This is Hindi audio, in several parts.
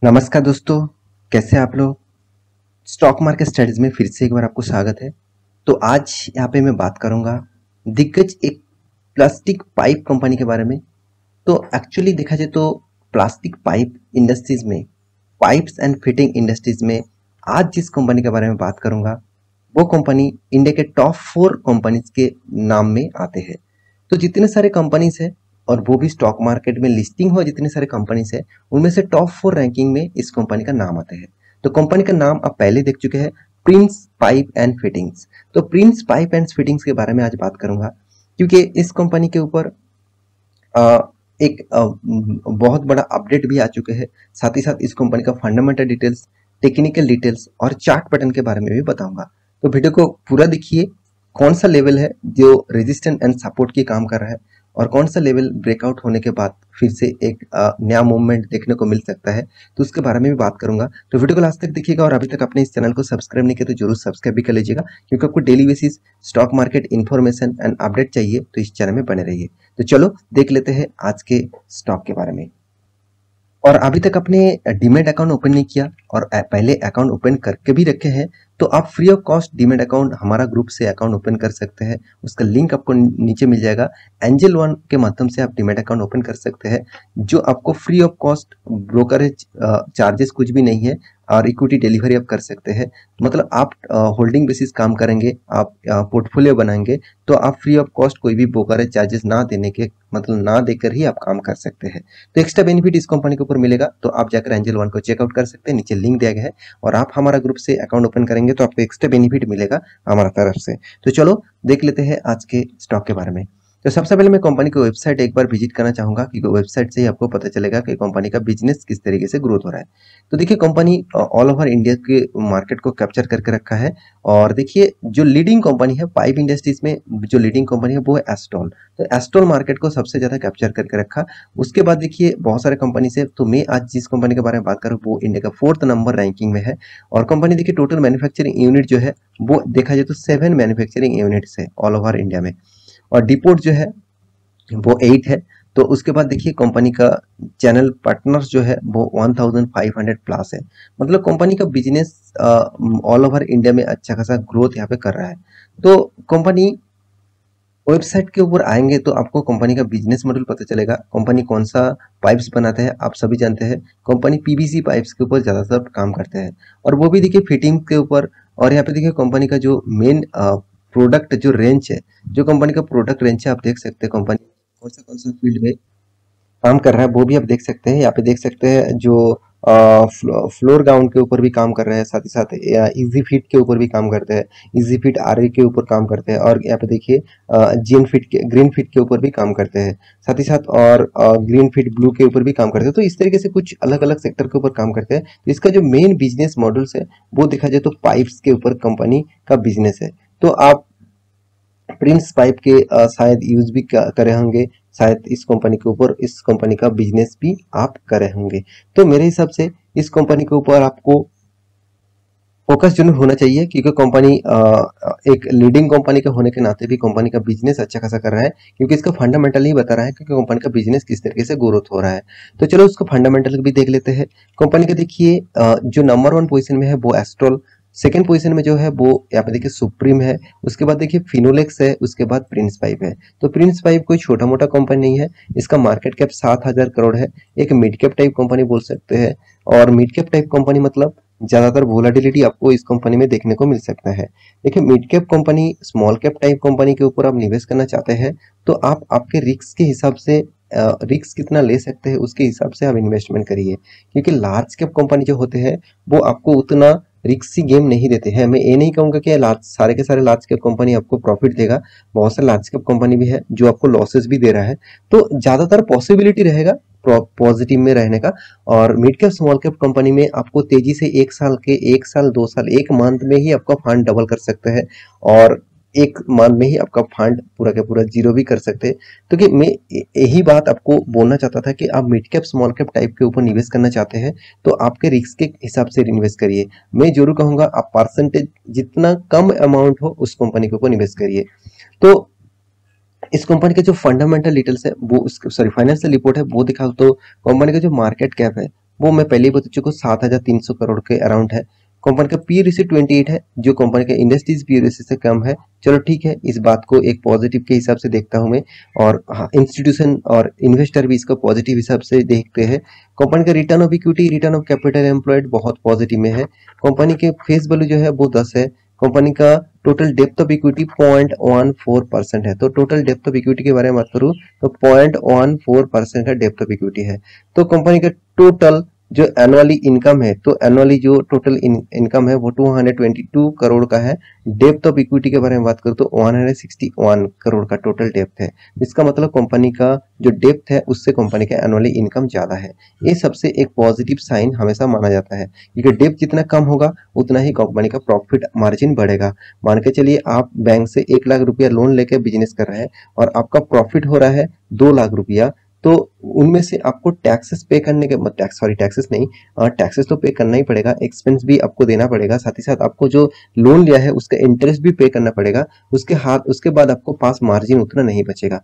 नमस्कार दोस्तों, कैसे हैं आप लोग। स्टॉक मार्केट स्टडीज में फिर से एक बार आपको स्वागत है। तो आज यहाँ पे मैं बात करूंगा दिग्गज एक प्लास्टिक पाइप कंपनी के बारे में। तो एक्चुअली देखा जाए तो प्लास्टिक पाइप इंडस्ट्रीज में, पाइप्स एंड फिटिंग इंडस्ट्रीज में आज जिस कंपनी के बारे में बात करूंगा वो कंपनी इंडिया के टॉप 4 कंपनीज के नाम में आते हैं। तो जितने सारे कंपनीज है और वो भी स्टॉक मार्केट में लिस्टिंग हो, जितने सारे कंपनीज है उनमें से टॉप 4 रैंकिंग में इस कंपनी का नाम आता है। तो कंपनी का नाम आप पहले देख चुके हैं, प्रिंस पाइप एंड फिटिंग्स। तो प्रिंस पाइप एंड फिटिंग्स के बारे में आज बात करूंगा क्योंकि इस कंपनी के ऊपर एक बहुत बड़ा अपडेट भी आ चुके हैं। साथ ही साथ इस कंपनी का फंडामेंटल डिटेल्स, टेक्निकल डिटेल्स और चार्ट पैटर्न के बारे में भी बताऊंगा। तो वीडियो को पूरा देखिए, कौन सा लेवल है जो रेजिस्टेंस एंड सपोर्ट की काम कर रहा है और कौन सा लेवल ब्रेकआउट होने के बाद फिर से एक नया मूवमेंट देखने को मिल सकता है, तो उसके बारे में भी बात करूंगा। तो वीडियो को लास्ट तक देखिएगा और अभी तक आपने इस चैनल को सब्सक्राइब नहीं किया तो जरूर सब्सक्राइब भी कर लीजिएगा, क्योंकि आपको daily basis stock market information and update चाहिए तो इस चैनल में बने रहिए। तो चलो देख लेते हैं आज के स्टॉक के बारे में। और अभी तक आपने डीमैट अकाउंट ओपन नहीं किया और पहले अकाउंट ओपन करके भी रखे हैं तो आप free of cost demat account हमारा ग्रुप से अकाउंट ओपन कर सकते हैं। उसका लिंक आपको नीचे मिल जाएगा। एंजल वन के माध्यम से आप डीमैट अकाउंट ओपन कर सकते हैं, जो आपको free of cost, brokerage charges कुछ भी नहीं है और इक्विटी डिलीवरी आप कर सकते हैं। मतलब आप होल्डिंग बेसिस काम करेंगे, आप पोर्टफोलियो बनाएंगे तो आप फ्री ऑफ कॉस्ट कोई भी ब्रोकरेज चार्जेस ना देने के, मतलब ना देकर ही आप काम कर सकते हैं। तो एक्स्ट्रा बेनिफिट इस कंपनी के ऊपर मिलेगा, तो आप जाकर एंजल वन को चेकआउट कर सकते हैं। नीचे लिंक दिया गया है और आप हमारा ग्रुप से अकाउंट ओपन करेंगे तो आपको एक्स्ट्रा बेनिफिट मिलेगा हमारा तरफ से। तो चलो देख लेते हैं आज के स्टॉक के बारे में। तो सबसे पहले मैं कंपनी की वेबसाइट एक बार विजिट करना चाहूंगा, क्योंकि वेबसाइट से ही आपको पता चलेगा कि कंपनी का बिजनेस किस तरीके से ग्रोथ हो रहा है। तो देखिए, कंपनी ऑल ओवर इंडिया के मार्केट को कैप्चर करके रखा है। और देखिए, जो लीडिंग कंपनी है पाइप इंडस्ट्रीज में, जो लीडिंग कंपनी है वो है एस्टॉल। तो एस्टॉल मार्केट को सबसे ज्यादा कैप्चर करके रखा। उसके बाद देखिए बहुत सारे कंपनी से, तो मैं आज जिस कंपनी के बारे में बात करूँ वो इंडिया का 4th नंबर रैंकिंग में है। और कंपनी देखिए टोटल मैन्युफैक्चरिंग यूनिट जो है वो देखा जाए तो 7 मैन्युफैक्चरिंग यूनिट्स है ऑल ओवर इंडिया में, और डिपोट जो है वो 8 है। तो उसके बाद देखिए कंपनी का चैनल पार्टनर्स जो है वो 1500 प्लस है। मतलब कंपनी का बिजनेस ऑल ओवर इंडिया में अच्छा खासा ग्रोथ यहाँ पे कर रहा है। तो कंपनी वेबसाइट के ऊपर आएंगे तो आपको कंपनी का बिजनेस मॉडल पता चलेगा। कंपनी कौन सा पाइप्स बनाते हैं आप सभी जानते हैं। कंपनी पीवीसी पाइप्स के ऊपर ज़्यादातर काम करते हैं, और वो भी देखिए फिटिंग के ऊपर। और यहाँ पे देखिए कंपनी का जो मेन प्रोडक्ट जो रेंज है, जो कंपनी का प्रोडक्ट रेंज है, आप देख सकते हैं कंपनी कौन सा फील्ड में काम कर रहा है वो भी आप देख सकते हैं। यहाँ पे देख सकते हैं जो फ्लोर गाउन के ऊपर भी काम कर रहे हैं, साथ ही साथ इजी फिट के ऊपर भी काम करते हैं, इजी फिट आरए के ऊपर काम करते हैं, और यहाँ पे देखिए जीन फिट के, ग्रीन फिट के ऊपर भी काम करते हैं, साथ ही साथ और ग्रीन फिट ब्लू के ऊपर भी काम करते हैं। तो इस तरीके से कुछ अलग अलग सेक्टर के ऊपर काम करते हैं। तो इसका जो मेन बिजनेस मॉडल्स है वो देखा जाए तो पाइप्स के ऊपर कंपनी का बिजनेस है। तो आप प्रिंस पाइप के शायद यूज भी करे होंगे, शायद इस कंपनी के ऊपर, इस कंपनी का बिजनेस भी आप करे होंगे। तो मेरे हिसाब से इस कंपनी के ऊपर आपको फोकस जरूर होना चाहिए, क्योंकि कंपनी एक लीडिंग कंपनी के होने के नाते भी कंपनी का बिजनेस अच्छा खासा कर रहा है, क्योंकि इसका फंडामेंटल ही बता रहा है क्योंकि कंपनी का बिजनेस किस तरीके से ग्रोथ हो रहा है। तो चलो उसको फंडामेंटल भी देख लेते हैं। कंपनी का देखिए जो नंबर 1 पोजीशन में है वो एस्ट्रॉल, सेकेंड पोजीशन में जो है वो यहाँ पे देखिए सुप्रीम है, उसके बाद देखिए फिनोलेक्स है, उसके बाद प्रिंस पाइप है। तो प्रिंस पाइप कोई छोटा मोटा कंपनी नहीं है, इसका मार्केट कैप 7,000 करोड़ है। एक मिड कैप टाइप कंपनी बोल सकते हैं, और मिड कैप टाइप कंपनी मतलब ज्यादातर वोलाटिलिटी आपको इस कंपनी में देखने को मिल सकता है। देखिए mid cap company, small cap type company के ऊपर आप निवेश करना चाहते हैं तो आप आपके रिस्क के हिसाब से, रिस्क कितना ले सकते हैं उसके हिसाब से आप इन्वेस्टमेंट करिए, क्योंकि लार्ज कैप कंपनी जो होते हैं वो आपको उतना रिस्की गेम नहीं देते हैं। मैं ये नहीं कहूंगा कि लार्ज, सारे के सारे लार्ज कैप कंपनी आपको प्रॉफिट देगा, बहुत सारे लार्ज कैप कंपनी भी है जो आपको लॉसेस भी दे रहा है। तो ज्यादातर पॉसिबिलिटी रहेगा पॉजिटिव में रहने का। और mid cap small cap company में आपको तेजी से 1 साल 2 साल 1 मंथ में ही आपका फंड डबल कर सकते हैं, और 1 मंथ में ही आपका फंड पूरा का पूरा जीरो भी कर सकते हैं। तो कि मैं यही बात आपको बोलना चाहता था कि आप mid cap small cap type के ऊपर निवेश करना चाहते हैं तो आपके रिस्क के हिसाब से इन्वेस्ट करिए। मैं जरूर कहूंगा आप परसेंटेज जितना कम अमाउंट हो उस कंपनी के ऊपर निवेश करिए। तो इस कंपनी के जो फंडामेंटल डिटेल्स है वो, सॉरी फाइनेंशियल रिपोर्ट है वो दिखा तो कंपनी का जो मार्केट कैप है वो मैं पहले ही बता चुका हूँ 7,300 करोड़ के अराउंड है। कंपनी का पी रेशियो 28 है, जो कंपनी का इंडस्ट्रीज पी रेशियो से कम है। चलो ठीक है, इस बात को एक पॉजिटिव के हिसाब से देखता हूं मैं, और हाँ, इंस्टीट्यूशन और इन्वेस्टर भी इसको पॉजिटिव हिसाब से देखते हैं। कंपनी का return of equity, return of capital employed बहुत पॉजिटिव में है। कंपनी के फेस वैल्यू जो है वो 10 है। कंपनी का टोटल डेप्थ ऑफ इक्विटी 0.14% है। तो टोटल डेप्थ ऑफ इक्विटी के बारे में बात करूं तो 0.14% का डेप्थ ऑफ इक्विटी है। तो कंपनी का टोटल जो एनुअली इनकम है, तो एनुअली जो टोटल इनकम है वो 222 करोड़ का है। डेप्थ ऑफ इक्विटी के बारे में बात करूं तो 161 करोड़ का टोटल डेप्थ है। इसका मतलब कंपनी का जो डेप्थ है उससे कंपनी का एनुअली इनकम ज्यादा है। ये सबसे एक पॉजिटिव साइन हमेशा माना जाता है, क्योंकि डेप्थ जितना कम होगा उतना ही कंपनी का प्रॉफिट मार्जिन बढ़ेगा। मान के चलिए आप बैंक से 1 लाख रुपया लोन लेकर बिजनेस कर रहे हैं और आपका प्रॉफिट हो रहा है 2 लाख रुपया, तो उनमें से आपको टैक्सेस पे करने के टैक्सेस नहीं, टैक्सेस तो पे करना ही पड़ेगा, एक्सपेंस भी आपको देना पड़ेगा, साथ ही साथ आपको जो लोन लिया है उसका इंटरेस्ट भी पे करना पड़ेगा। उसके बाद आपको पास मार्जिन उतना नहीं बचेगा।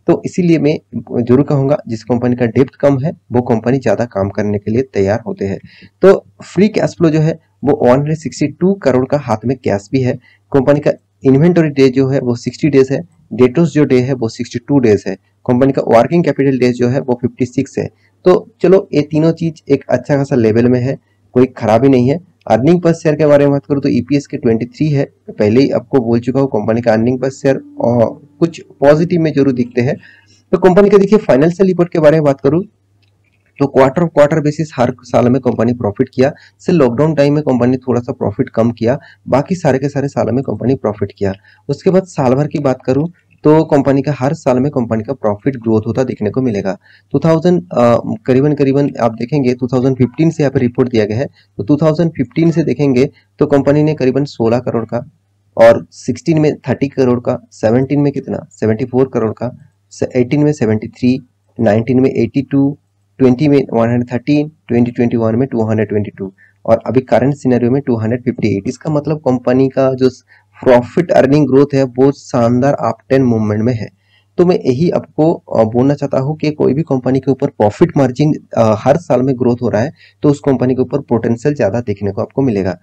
तो इसीलिए मैं जरूर कहूंगा जिस कंपनी का डेप्थ कम है वो कंपनी ज्यादा काम करने के लिए तैयार होते हैं। तो फ्री कैश फ्लो जो है वो 162 करोड़ का हाथ में कैश भी है। कंपनी का इन्वेंटरी डे जो है वो 60 डेज है। डेटोस जो डे है वो 62 डेज है। कंपनी का वर्किंग कैपिटल डेज जो है वो 56 है। तो चलो ये तीनों चीज एक अच्छा खासा लेवल में है, कोई खराबी नहीं है। अर्निंग पर शेयर के बारे में बात करूँ तो ईपीएस के 23 है। पहले ही आपको बोल चुका हूँ कंपनी का अर्निंग पर शेयर कुछ पॉजिटिव में जरूर दिखते हैं। तो कंपनी का देखिए फाइनेंशियल रिपोर्ट के बारे में बात करूँ तो क्वार्टर बेसिस हर साल में कंपनी प्रॉफिट किया। सिर्फ लॉकडाउन टाइम में कंपनी थोड़ा सा प्रॉफिट कम किया, बाकी सारे के सारे सालों में कंपनी प्रॉफिट किया। उसके बाद साल भर की बात करूं तो कंपनी का हर साल में कंपनी का प्रॉफिट ग्रोथ होता देखने को मिलेगा। 2000 करीबन आप देखेंगे 2015 से यहाँ पे रिपोर्ट दिया गया है, तो 2015 से देखेंगे तो कंपनी ने करीबन 16 करोड़ का, और 16 में 30 करोड़ का, 17 में कितना 74 करोड़ का, 18 में 73, 19 में 82, 20 में 113, 2021 में 222 और अभी करंट सिनेरियो में 258। इसका मतलब कंपनी का जो प्रॉफिट अर्निंग ग्रोथ है वो शानदार अप टेन मूवमेंट में है। तो मैं यही आपको बोलना चाहता हूँ कि कोई भी कंपनी के ऊपर प्रॉफिट मार्जिन हर साल में ग्रोथ हो रहा है तो उस कंपनी के ऊपर पोटेंशियल ज्यादा देखने को आपको मिलेगा।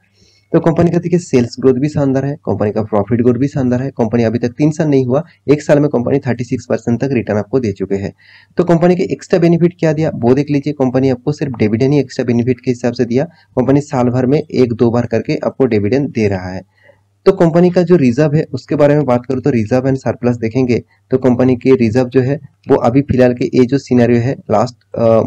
तो कंपनी का देखिए सेल्स ग्रोथ भी शानदार है, कंपनी का प्रॉफिट ग्रोथ भी शानदार है। कंपनी अभी तक 3 साल नहीं हुआ, 1 साल में कंपनी 36% तक रिटर्न आपको दे चुके हैं। तो कंपनी के एक्स्ट्रा बेनिफिट क्या दिया वो देख लीजिए। कंपनी आपको सिर्फ डिविडेंड ही एक्स्ट्रा बेनिफिट के हिसाब से दिया। कंपनी साल भर में 1-2 बार करके आपको डिविडेंड दे रहा है। तो कंपनी का जो रिजर्व है उसके बारे में बात करूं तो रिजर्व एंड सरप्लस देखेंगे तो कंपनी के रिजर्व जो है वो अभी फिलहाल के ये जो सिनेरियो है लास्ट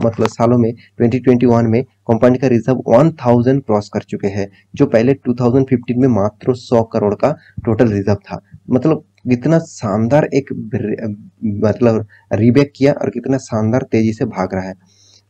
मतलब सालों में 2021 में कंपनी का रिजर्व 1000 क्रॉस कर चुके हैं, जो पहले 2015 में मात्र 100 करोड़ का टोटल रिजर्व था। मतलब कितना शानदार एक मतलब रीबैक किया और कितना शानदार तेजी से भाग रहा है।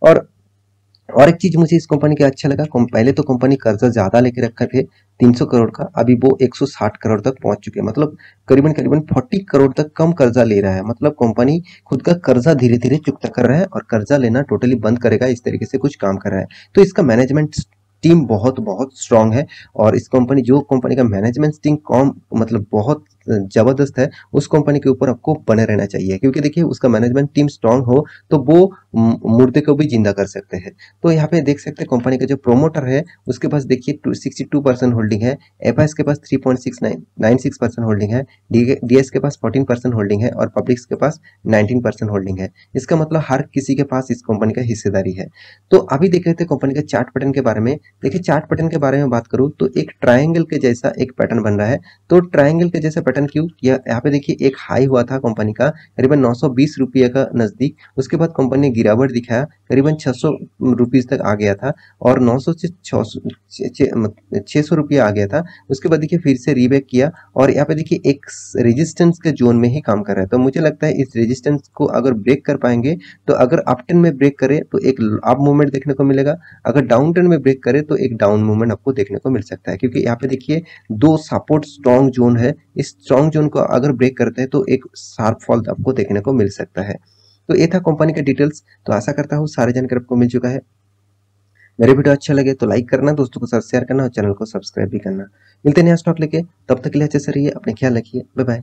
और एक चीज मुझे इस कंपनी का अच्छा लगा, पहले तो कंपनी कर्जा ज्यादा लेके रखे थे 300 करोड़ का, अभी वो 160 करोड़ तक पहुंच चुके हैं। मतलब करीबन 40 करोड़ तक कम कर्जा ले रहा है। मतलब कंपनी खुद का कर्जा धीरे धीरे चुकता कर रहा है और कर्जा लेना टोटली बंद करेगा, इस तरीके से कुछ काम कर रहा है। तो इसका मैनेजमेंट टीम बहुत बहुत स्ट्रांग है और इस कंपनी का मैनेजमेंट टीम कॉम मतलब बहुत जबरदस्त है, उस कंपनी के ऊपर आपको बने रहना चाहिए, क्योंकि देखिए उसका मैनेजमेंट टीम स्ट्रांग हो तो वो मुर्दे को भी जिंदा कर सकते हैं। तो यहाँ पे देख सकते हैं कंपनी का जो प्रोमोटर है उसके पास देखिए 62% होल्डिंग है, एफआईएस के पास 3.96% होल्डिंग है, डीएस के पास 14% होल्डिंग है और पब्लिक्स के पास 19% होल्डिंग है। इसका मतलब हर किसी के पास इस कंपनी का हिस्सेदारी है। तो अभी देख रहे थे कंपनी का चार्ट पैटर्न के बारे में। देखिए चार्ट पैटर्न के बारे में बात करूं तो एक ट्रायंगल के जैसा एक पैटर्न बन रहा है। तो ट्रायंगल के जैसा पैटर्न क्यों, यहाँ पे देखिए एक हाई हुआ था कंपनी का करीबन 920 रुपये का नजदीक, उसके बाद कंपनी ने गिरावट दिखाया, करीबन 600 रुपीज तक आ गया था और 900 से 600 रुपये आ गया था। उसके बाद देखिए फिर से रीबैक किया और यहाँ पे देखिए एक रेजिस्टेंस के जोन में ही काम कर रहा है। तो मुझे लगता है इस रेजिस्टेंस को अगर ब्रेक कर पाएंगे तो अगर अप ट्रेंड में ब्रेक करे तो एक अप मूवमेंट देखने को मिलेगा, अगर डाउन ट्रेंड में ब्रेक करे तो एक डाउन मूवमेंट आपको देखने को मिल सकता है। क्योंकि यहाँ पे देखिए 2 सपोर्ट स्ट्रॉन्ग जोन है, इस स्ट्रॉन्ग जोन को अगर ब्रेक करते हैं तो एक शार्प फॉल आपको देखने को मिल सकता है। तो ये था कंपनी का डिटेल्स। तो आशा करता हूँ सारे जानकारी आपको मिल चुका है। मेरे वीडियो अच्छा लगे तो लाइक करना, दोस्तों के साथ शेयर करना और चैनल को सब्सक्राइब भी करना। मिलते हैं नया स्टॉक लेके, तब तक के लिए अच्छे से रहिए, अपने ख्याल रखिए, बाय बाय।